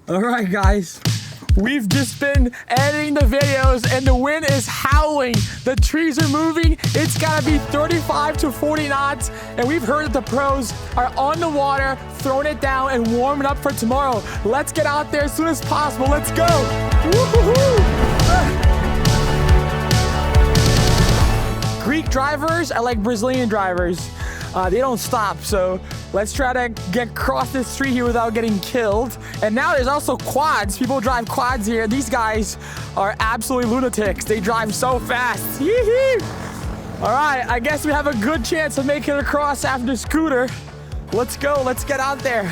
All right, guys. We've just been editing the videos and the wind is howling. The trees are moving. It's gotta be 35 to 40 knots. And we've heard that the pros are on the water, throwing it down and warming up for tomorrow. Let's get out there as soon as possible. Let's go. Greek drivers are like Brazilian drivers. They don't stop, so let's try to get across this street here without getting killed. And now there's also quads. People drive quads here. These guys are absolutely lunatics. They drive so fast. All right, I guess we have a good chance of making it across after the scooter. Let's go, let's get out there.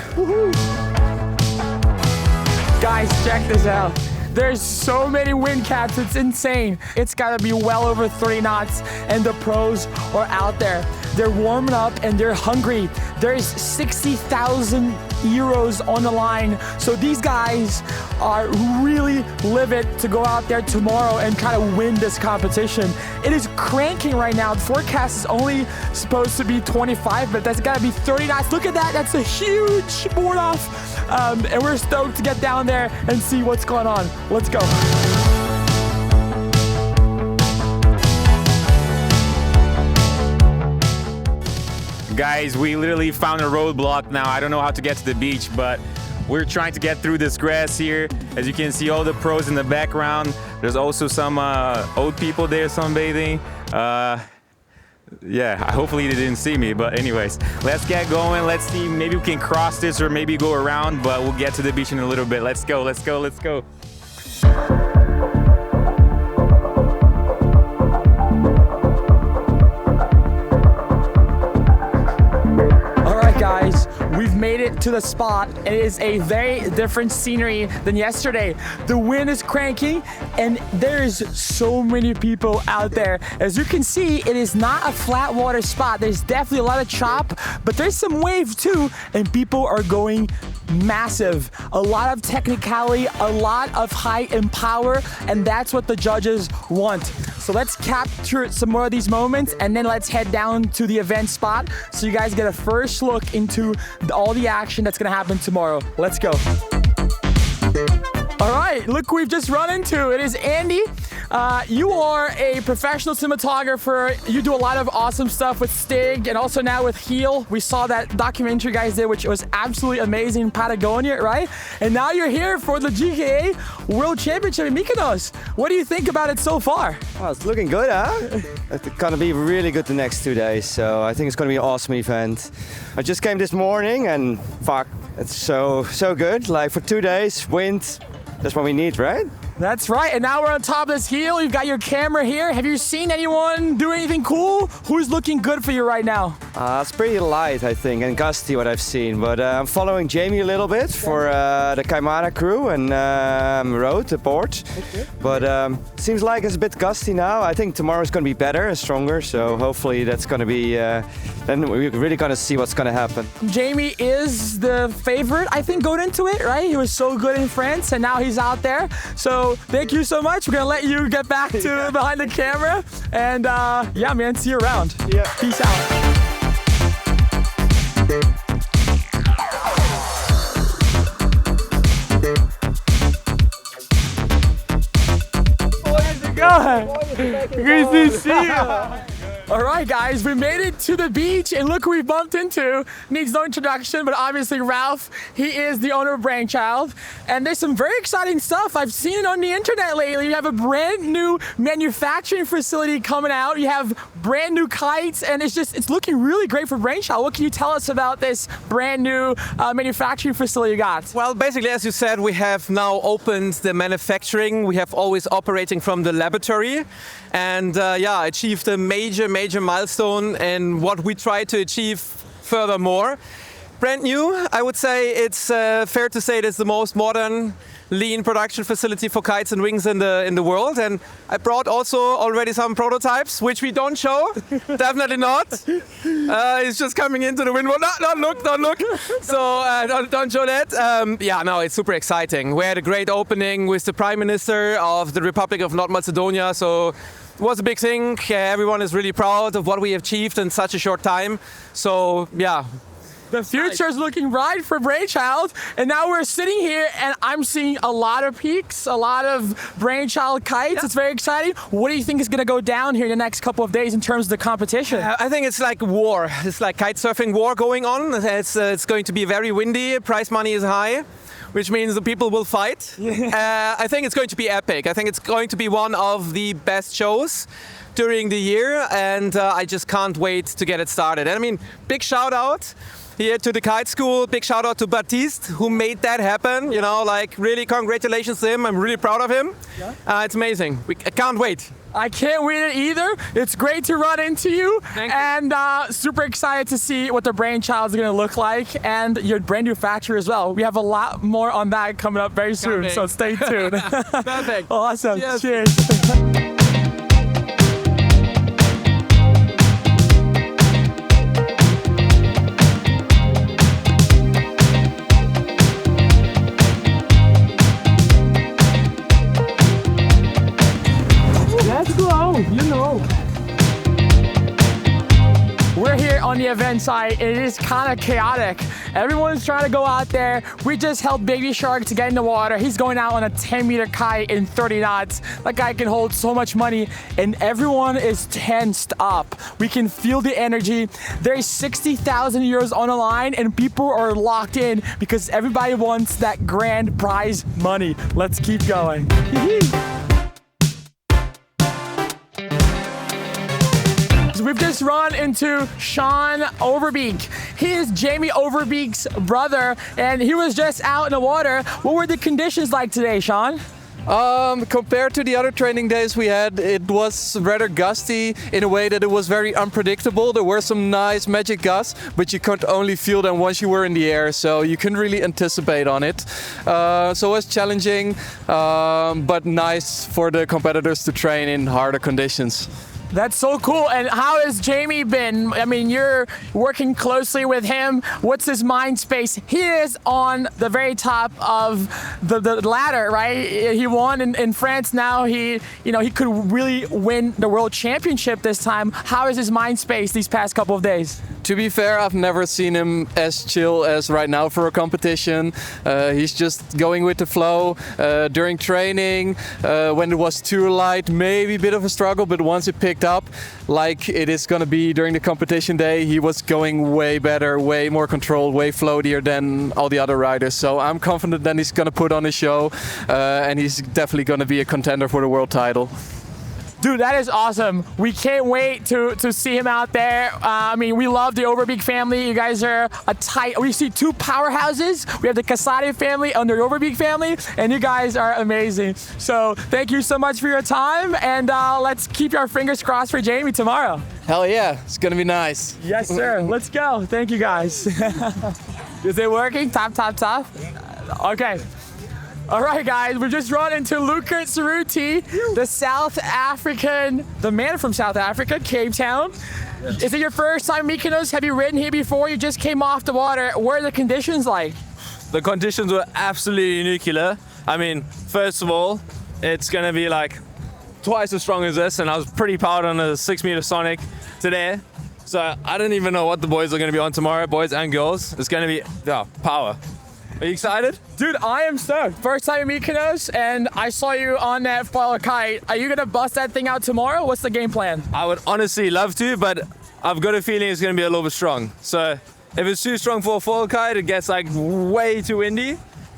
Guys, check this out. There's so many wind caps, it's insane. It's gotta be well over 30 knots and the pros are out there. They're warming up and they're hungry. There's 60,000 euros on the line. So these guys are really livid to go out there tomorrow and try to win this competition. It is cranking right now. The forecast is only supposed to be 25, but that's gotta be 30 knots. Look at that, that's a huge board off. And we're stoked to get down there and see what's going on. Let's go. Guys, we literally found a roadblock now. I don't know how to get to the beach, but we're trying to get through this grass here. As you can see, all the pros in the background. There's also some old people there sunbathing. Yeah, hopefully they didn't see me, but anyways, let's get going. Let's see, maybe we can cross this or maybe go around, but we'll get to the beach in a little bit. Let's go, let's go, let's go. Guys, we've made it to the spot. It is a very different scenery than yesterday. The wind is cranking and there's so many people out there. As you can see, it is not a flat water spot. There's definitely a lot of chop, but there's some wave too, and people are going massive. A lot of technicality, a lot of height and power, and that's what the judges want. So let's capture some more of these moments and then let's head down to the event spot so you guys get a first look into all the action that's gonna happen tomorrow. Let's go. All right, look who we've just run into. It is Andy. You are a professional cinematographer. You do a lot of awesome stuff with Stig and also now with Heel. We saw that documentary you guys did, which was absolutely amazing in Patagonia, right? And now you're here for the GKA World Championship in Mykonos. What do you think about it so far? Well, it's looking good, huh? It's gonna be really good the next 2 days, so I think it's gonna be an awesome event. I just came this morning and fuck, it's so good. Like for 2 days, wind, that's what we need, right? That's right, and now we're on top of this hill. You've got your camera here. Have you seen anyone do anything cool? Who's looking good for you right now? It's pretty light, I think, and gusty what I've seen. But I'm following Jamie a little bit for the Kaimana crew and road, the board. Okay. But seems like it's a bit gusty now. I think tomorrow's going to be better and stronger. So hopefully that's going to be, then we're really going to see what's going to happen. Jamie is the favorite, I think, going into it, right? He was so good in France and now he's out there. So thank you so much. We're going to let you get back to behind the camera. And yeah, man, see you around. Yeah. Peace out. Good to see you. All right, guys, we made it to the beach, and look who we bumped into. Needs no introduction, but obviously Ralf. He is the owner of Brainchild, and there's some very exciting stuff. I've seen it on the internet lately. You have a brand new manufacturing facility coming out. You have brand new kites, and it's looking really great for Brainchild. What can you tell us about this brand new manufacturing facility you got? Well, basically, as you said, we have now opened the manufacturing. We have always operating from the laboratory, and yeah, achieved a major milestone and what we try to achieve furthermore. Brand new, I would say. It's fair to say it is the most modern, lean production facility for kites and wings in the world. And I brought also already some prototypes, which we don't show. Definitely not. It's just coming into the window. No, don't look. So don't show that. Yeah, no, it's super exciting. We had a great opening with the Prime Minister of the Republic of North Macedonia. So it was a big thing. Everyone is really proud of what we achieved in such a short time. So yeah, The future is looking bright for Brainchild, and now we're sitting here and I'm seeing a lot of peaks, a lot of Brainchild kites. Yeah. It's very exciting. What do you think is going to go down here in the next couple of days in terms of the competition? I think it's like war. It's like kite surfing war going on. It's going to be very windy. Prize money is high, which means the people will fight. Yeah. I think it's going to be epic. I think it's going to be one of the best shows during the year, and I just can't wait to get it started. And I mean, big shout out here to the kite school. Big shout out to Baptiste, who made that happen. You know, like really congratulations to him. I'm really proud of him. Yeah. It's amazing. I can't wait. I can't wait either. It's great to run into you. Thank you. And super excited to see what the Brainchild is going to look like and your brand new factory as well. We have a lot more on that coming up very soon, so stay tuned. Perfect. Awesome. Cheers. Cheers. You know. We're here on the event site. It is kind of chaotic. Everyone's trying to go out there. We just helped Baby Shark to get in the water. He's going out on a 10-meter kite in 30 knots. That guy can hold so much money, and everyone is tensed up. We can feel the energy. There's 60,000 euros on the line, and people are locked in because everybody wants that grand prize money. Let's keep going. We've just run into Sean Overbeek. He is Jamie Overbeek's brother, and he was just out in the water. What were the conditions like today, Sean? Compared to the other training days we had, it was rather gusty in a way that it was very unpredictable. There were some nice magic gusts, but you could only feel them once you were in the air, so you couldn't really anticipate on it. So it was challenging, but nice for the competitors to train in harder conditions. That's so cool. And how has Jamie been? I mean, you're working closely with him. What's his mind space? He is on the very top of the ladder, right? He won in France. Now he could really win the world championship this time. How is his mind space these past couple of days? To be fair, I've never seen him as chill as right now for a competition. He's just going with the flow. During training, when it was too light, maybe a bit of a struggle, but once it picked up, like it is going to be during the competition day, he was going way better, way more controlled, way floatier than all the other riders. So I'm confident that he's going to put on a show, and he's definitely going to be a contender for the world title. Dude, that is awesome. We can't wait to see him out there. I mean, we love the Overbeek family. You guys are a tight, we see two powerhouses. We have the Casati family and the Overbeek family, and you guys are amazing. So thank you so much for your time, and let's keep our fingers crossed for Jamie tomorrow. Hell yeah, it's gonna be nice. Yes, sir. Let's go. Thank you, guys. Is it working? Top. Okay. All right, guys, we just run into Luca Ceruti, the man from South Africa, Cape Town. Yes. Is it your first time Mykonos? Have you ridden here before? You just came off the water. What are the conditions like? The conditions were absolutely nuclear. I mean, first of all, it's gonna be like twice as strong as this, and I was pretty powered on a 6-meter Sonic today. So I don't even know what the boys are gonna be on tomorrow, boys and girls. It's gonna be power. Are you excited? Dude, I am stoked. First time in Mykonos, and I saw you on that foil kite. Are you gonna bust that thing out tomorrow? What's the game plan? I would honestly love to, but I've got a feeling it's gonna be a little bit strong. So if it's too strong for a foil kite, it gets like way too windy.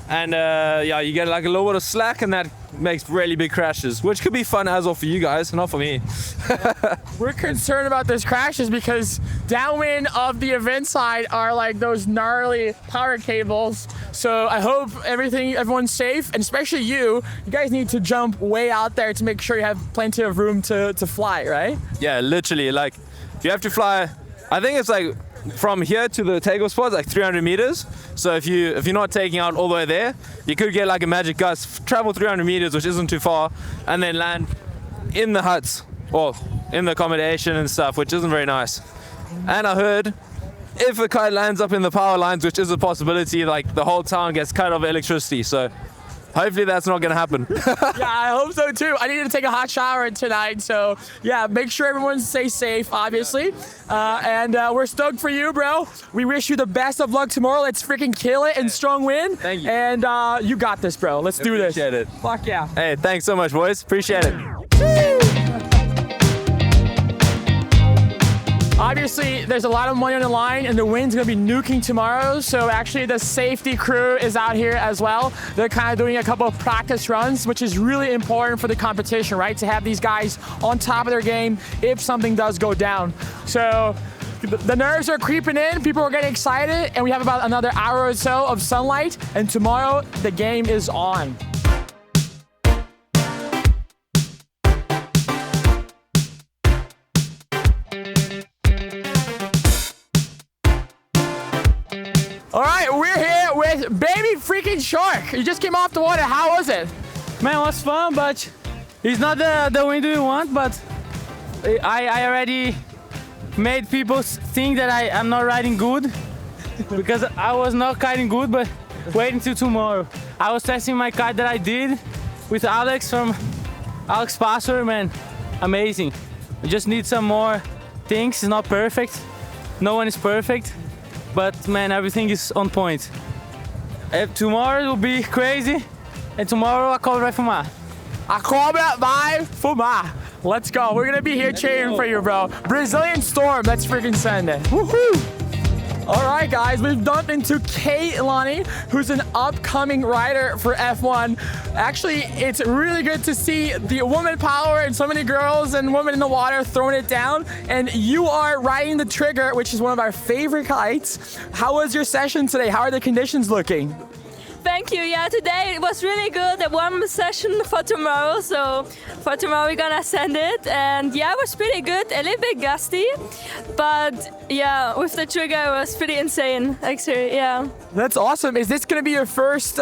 And you get like a little bit of slack, and that makes really big crashes, which could be fun as well for you guys, not for me. We're concerned about those crashes because downwind of the event side are like those gnarly power cables. So I hope everyone's safe, and especially you guys need to jump way out there to make sure you have plenty of room to fly, right? Yeah, literally, like if you have to fly, I think it's like from here to the takeoff spot, like 300 meters. So if you're not taking out all the way there, you could get like a magic gust, travel 300 meters, which isn't too far, and then land in the huts or in the accommodation and stuff, which isn't very nice. And I heard if a kite lands up in the power lines, which is a possibility, like the whole town gets cut off electricity. So hopefully that's not going to happen. Yeah, I hope so too. I need to take a hot shower tonight, so yeah, make sure everyone stays safe, obviously. And we're stoked for you, bro. We wish you the best of luck tomorrow. Let's freaking kill it and strong win. Thank you. And you got this, bro. Let's do this. Appreciate it. Fuck yeah. Hey, thanks so much, boys. Appreciate it. Obviously, there's a lot of money on the line, and the wind's gonna be nuking tomorrow. So actually, the safety crew is out here as well. They're kind of doing a couple of practice runs, which is really important for the competition, right? To have these guys on top of their game if something does go down. So the nerves are creeping in. People are getting excited, and we have about another hour or so of sunlight. And tomorrow, the game is on. All right, we're here with Baby Freaking Shark. You just came off the water. How was it? Man, it was fun, but it's not the wind we want, but I already made people think that I'm not riding good because I was not kiting good, but wait until tomorrow. I was testing my kite that I did with Alex from Alex Pastor, man, amazing. I just need some more things, it's not perfect. No one is perfect. But man, everything is on point. Tomorrow will be crazy, and tomorrow a cobra vai fumar. A cobra vai fumar. Let's go. We're gonna be here cheering for you, bro. Brazilian Storm. Let's freaking send it. Woohoo! All right, guys, we've dumped into Kate, who's an upcoming rider for F1. Actually, it's really good to see the woman power and so many girls and women in the water throwing it down. And you are riding the Trigger, which is one of our favorite kites. How was your session today? How are the conditions looking? Thank you. Yeah, today it was really good. A warm session for tomorrow. So for tomorrow we're gonna send it. And yeah, it was pretty good. A little bit gusty, but yeah, with the Trigger it was pretty insane. Actually, yeah. That's awesome. Is this gonna be your first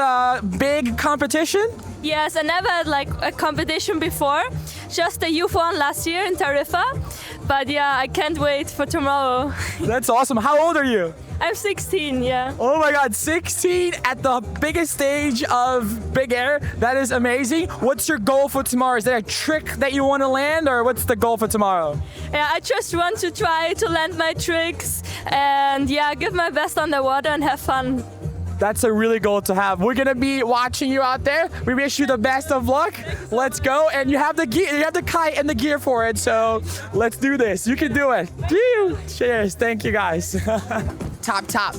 big competition? Yes, I never had like a competition before. Just the youth one last year in Tarifa. But yeah, I can't wait for tomorrow. That's awesome. How old are you? I'm 16, yeah. Oh my God, 16 at the biggest stage of Big Air. That is amazing. What's your goal for tomorrow? Is there a trick that you want to land, or what's the goal for tomorrow? Yeah, I just want to try to land my tricks and yeah, give my best on the water and have fun. That's a really goal to have. We're gonna be watching you out there. We wish you the best of luck. Let's go. And you have the gear, you have the kite and the gear for it. So let's do this. You can do it. Cheers. Thank you, guys. Top.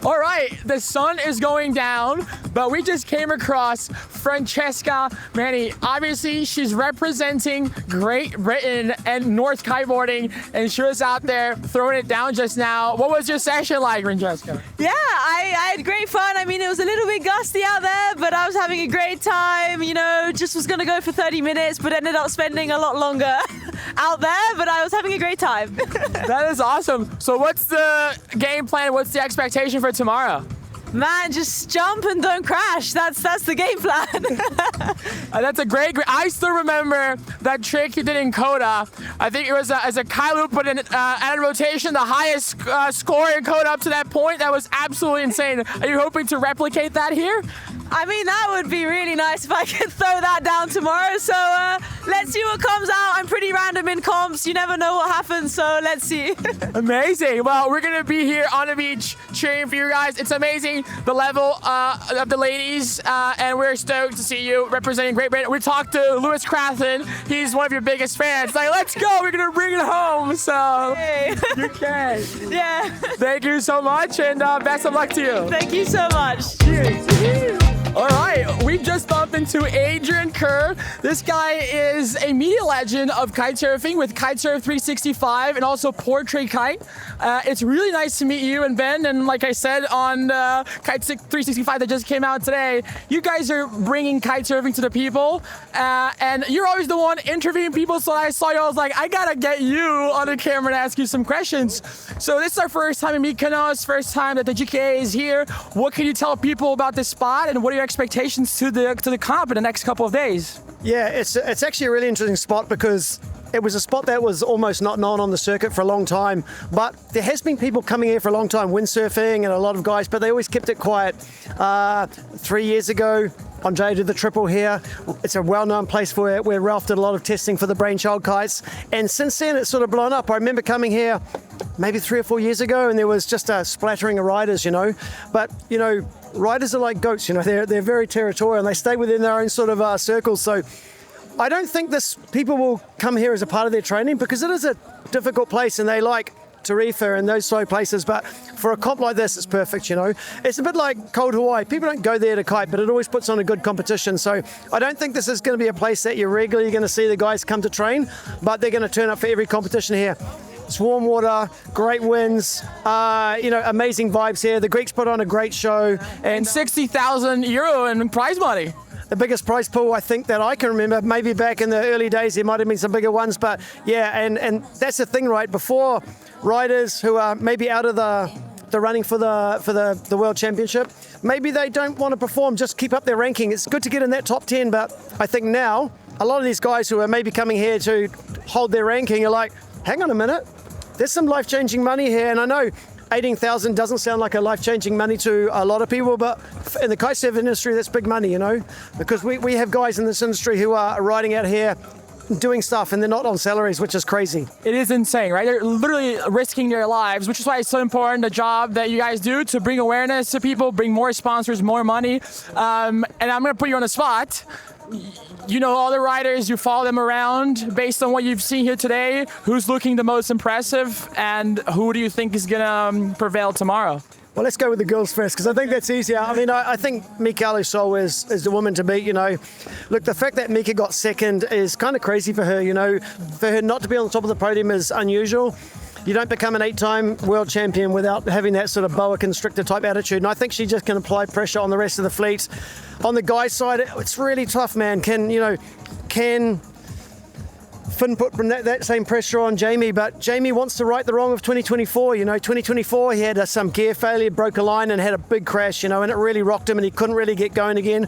All right, the sun is going down, but we just came across Francesca Maini. Obviously, she's representing Great Britain and North Kiteboarding, and she was out there throwing it down just now. What was your session like, Francesca? Yeah, I had great fun. I mean, it was a little bit gusty out there, but I was having a great time. You know, just was going to go for 30 minutes, but ended up spending a lot longer out there, but I was having a great time. That is awesome. So what's the game plan? What's the expectation for tomorrow? Man, just jump and don't crash. That's the game plan. That's a great. I still remember that trick you did in Coda. I think it was as a kite loop, but in added rotation, the highest score in Coda up to that point. That was absolutely insane. Are you hoping to replicate that here? I mean, that would be really nice if I could throw that down tomorrow. So let's see what comes out. I'm pretty random in comps. You never know what happens, so let's see. Amazing. Well, we're going to be here on the beach cheering for you guys. It's amazing, the level of the ladies, and we're stoked to see you representing Great Britain. We talked to Lewis Crathen. He's one of your biggest fans. Like, let's go. We're going to bring it home. So Hey. you can. Yeah. Thank you so much, and best of luck to you. Thank you so much. Cheers. All right, we just bumped into Adrian Kerr. This guy is a media legend of kitesurfing with Kitesurf 365 and also Portrait Kite. It's really nice to meet you and Ben. And like I said on Kite 365 that just came out today, you guys are bringing kitesurfing to the people. And you're always the one interviewing people. So I saw you, I was like, I gotta get you on the camera and ask you some questions. So this is our first time in Mykonos, first time that the GKA is here. What can you tell people about this spot, and what are your expectations to the comp in the next couple of days? Yeah, it's actually a really interesting spot because it was a spot that was almost not known on the circuit for a long time, but there has been people coming here for a long time, windsurfing and a lot of guys, but they always kept it quiet. 3 years ago, Andrea did the triple here. It's a well-known place where Ralf did a lot of testing for the Brainchild kites. And since then, it's sort of blown up. I remember coming here maybe 3 or 4 years ago, and there was just a splattering of riders, you know. But, you know, riders are like goats, you know. They're very territorial, and they stay within their own sort of circles. So I don't think people will come here as a part of their training, because it is a difficult place, and they like Tarifa and those sort of places, but for a comp like this, it's perfect, you know. It's a bit like cold Hawaii. People don't go there to kite, but it always puts on a good competition. So I don't think this is going to be a place that you're regularly going to see the guys come to train, but they're going to turn up for every competition here. It's warm water, great winds, you know, amazing vibes here. The Greeks put on a great show. And 60,000 euro in prize money. The biggest prize pool I think that I can remember, maybe back in the early days there might have been some bigger ones, but yeah, and that's the thing, right? Before, riders who are maybe out of the running for the World Championship, maybe they don't want to perform, just keep up their ranking. It's good to get in that top 10, but I think now a lot of these guys who are maybe coming here to hold their ranking are like, hang on a minute, there's some life-changing money here. And I know 18,000 doesn't sound like a life-changing money to a lot of people, but in the kitesurf industry, that's big money, you know, because we have guys in this industry who are riding out here doing stuff, and they're not on salaries, which is crazy. It is insane, right? They're literally risking their lives, which is why it's so important, the job that you guys do to bring awareness to people, bring more sponsors, more money. And I'm going to put you on the spot. You know all the riders, you follow them around. Based on what you've seen here today, who's looking the most impressive, and who do you think is going to prevail tomorrow? Well, let's go with the girls first, because I think that's easier. I mean, I think Mika Sol is the woman to beat, you know. Look, the fact that Mika got second is kind of crazy for her, you know. For her not to be on the top of the podium is unusual. You don't become an 8-time world champion without having that sort of boa constrictor type attitude. And I think she just can apply pressure on the rest of the fleet. On the guys' side, it's really tough, man. Can Finn put that same pressure on Jamie, but Jamie wants to right the wrong of 2024. You know, 2024, he had some gear failure, broke a line and had a big crash, you know, and it really rocked him and he couldn't really get going again.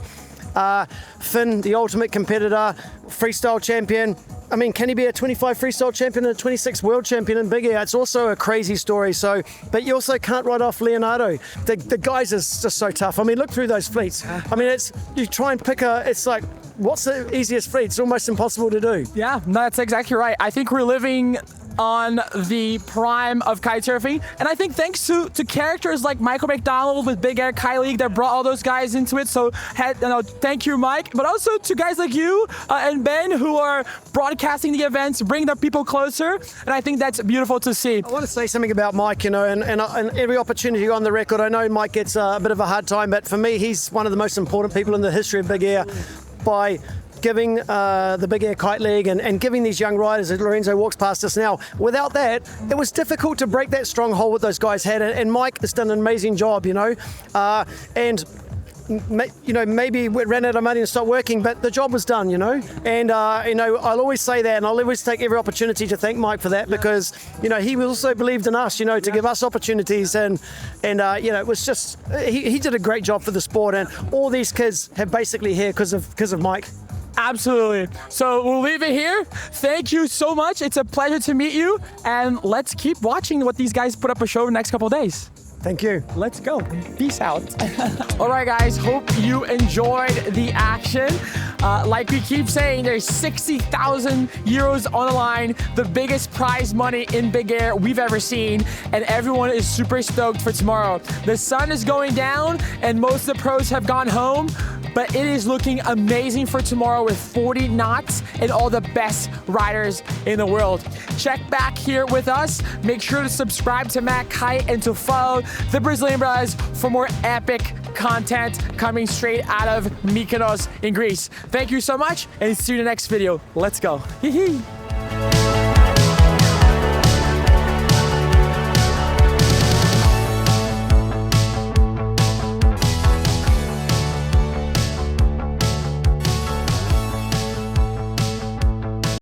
Finn, the ultimate competitor, freestyle champion. I mean, can he be a 25 freestyle champion and a 26 world champion in big air? It's also a crazy story. So, but you also can't write off Leonardo. The guys is just so tough. I mean, look through those fleets. I mean, you try and pick it's like, what's the easiest fleet? It's almost impossible to do. Yeah, no, that's exactly right. I think we're living on the prime of kitesurfing, and I think thanks to characters like Michael McDonald with Big Air Kite League that brought all those guys into it. So thank you, Mike, but also to guys like you and Ben who are broadcasting the events, bring the people closer, and I think that's beautiful to see. I want to say something about Mike, you know, and every opportunity on the record. I know Mike gets a bit of a hard time, but for me, he's one of the most important people in the history of Big Air by giving the Big Air Kite League and giving these young riders, as Lorenzo walks past us now. Without that, it was difficult to break that strong hold that those guys had, and Mike has done an amazing job, you know. You know, maybe we ran out of money and stopped working, but the job was done, you know. And, you know, I'll always say that, and I'll always take every opportunity to thank Mike for that, because, you know, he also believed in us, you know, to give us opportunities. And you know, it was just, he did a great job for the sport, and all these kids have basically here because of Mike. Absolutely. So we'll leave it here. Thank you so much. It's a pleasure to meet you, and let's keep watching what these guys put up a show the next couple of days. Thank you. Let's go. Peace out. All right, guys. Hope you enjoyed the action. Like we keep saying, there's 60,000 euros on the line, the biggest prize money in Big Air we've ever seen, and everyone is super stoked for tomorrow. The sun is going down, and most of the pros have gone home, but it is looking amazing for tomorrow with 40 knots and all the best riders in the world. Check back here with us. Make sure to subscribe to MACkite and to follow the Brazilian Brothers for more epic content coming straight out of Mykonos in Greece. Thank you so much, and see you in the next video. Let's go. Hee hee.